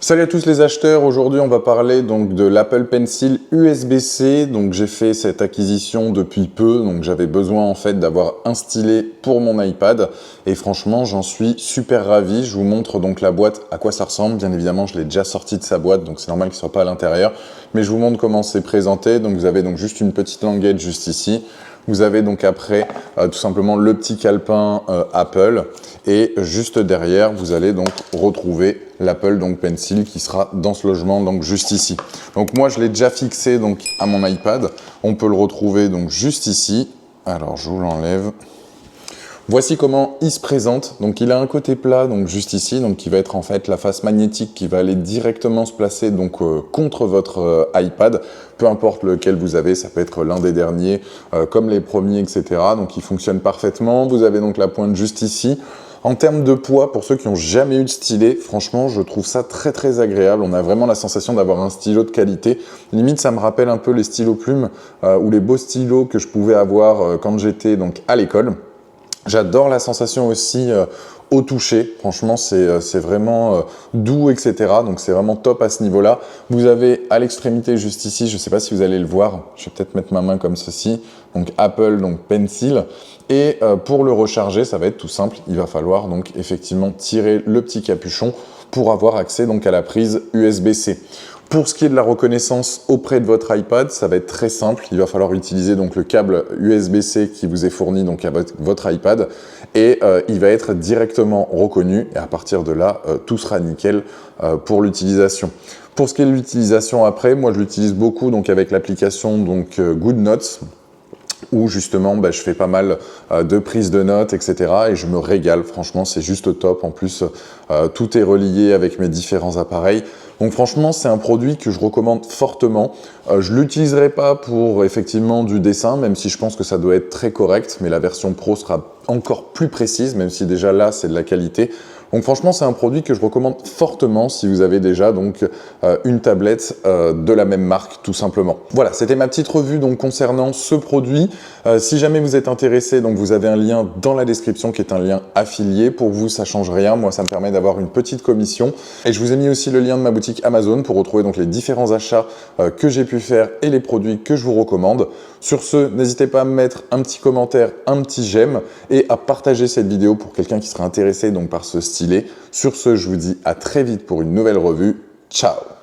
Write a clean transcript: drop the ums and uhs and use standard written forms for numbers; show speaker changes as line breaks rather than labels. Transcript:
Salut à tous les acheteurs, aujourd'hui on va parler donc de l'Apple Pencil USB-C. Donc j'ai fait cette acquisition depuis peu, donc j'avais besoin en fait d'avoir un stylet pour mon iPad et franchement j'en suis super ravi. Je vous montre donc la boîte, à quoi ça ressemble. Bien évidemment je l'ai déjà sorti de sa boîte donc c'est normal qu'il ne soit pas à l'intérieur, mais je vous montre comment c'est présenté. Donc vous avez donc juste une petite languette juste ici. Vous avez donc après tout simplement le petit calepin Apple et juste derrière vous allez donc retrouver l'Apple donc Pencil qui sera dans ce logement donc juste ici. Donc moi je l'ai déjà fixé donc à mon iPad. On peut le retrouver donc juste ici. Alors je vous l'enlève. Voici comment il se présente. Donc il a un côté plat, donc juste ici, donc qui va être en fait la face magnétique qui va aller directement se placer donc contre votre iPad, peu importe lequel vous avez, ça peut être l'un des derniers, comme les premiers, etc. Donc il fonctionne parfaitement. Vous avez donc la pointe juste ici. En termes de poids, pour ceux qui n'ont jamais eu de stylet, franchement, je trouve ça très très agréable. On a vraiment la sensation d'avoir un stylo de qualité. Limite, ça me rappelle un peu les stylos plumes ou les beaux stylos que je pouvais avoir quand j'étais donc à l'école. J'adore la sensation aussi au toucher, franchement c'est vraiment doux, etc. Donc c'est vraiment top à ce niveau-là. Vous avez à l'extrémité juste ici, je ne sais pas si vous allez le voir, je vais peut-être mettre ma main comme ceci, donc Apple, donc Pencil. Et pour le recharger, ça va être tout simple, il va falloir donc effectivement tirer le petit capuchon pour avoir accès donc à la prise USB-C. Pour ce qui est de la reconnaissance auprès de votre iPad, ça va être très simple. Il va falloir utiliser donc le câble USB-C qui vous est fourni donc à votre iPad et il va être directement reconnu et à partir de là, tout sera nickel pour l'utilisation. Pour ce qui est de l'utilisation après, moi je l'utilise beaucoup donc avec l'application donc GoodNotes, où justement je fais pas mal de prises de notes, etc. Et je me régale, franchement c'est juste top. En plus tout est relié avec mes différents appareils. Donc franchement c'est un produit que je recommande fortement. Je ne l'utiliserai pas pour effectivement du dessin, même si je pense que ça doit être très correct, mais la version Pro sera encore plus précise, même si déjà là c'est de la qualité. Donc franchement c'est un produit que je recommande fortement si vous avez déjà donc une tablette de la même marque tout simplement. Voilà, c'était ma petite revue donc concernant ce produit. Si jamais vous êtes intéressé, donc vous avez un lien dans la description qui est un lien affilié. Pour vous ça change rien, moi ça me permet d'avoir une petite commission. Et je vous ai mis aussi le lien de ma boutique Amazon pour retrouver donc les différents achats que j'ai pu faire et les produits que je vous recommande. Sur ce, n'hésitez pas à me mettre un petit commentaire, un petit j'aime et à partager cette vidéo pour quelqu'un qui serait intéressé donc par ce stylet. Sur ce, je vous dis à très vite pour une nouvelle revue. Ciao!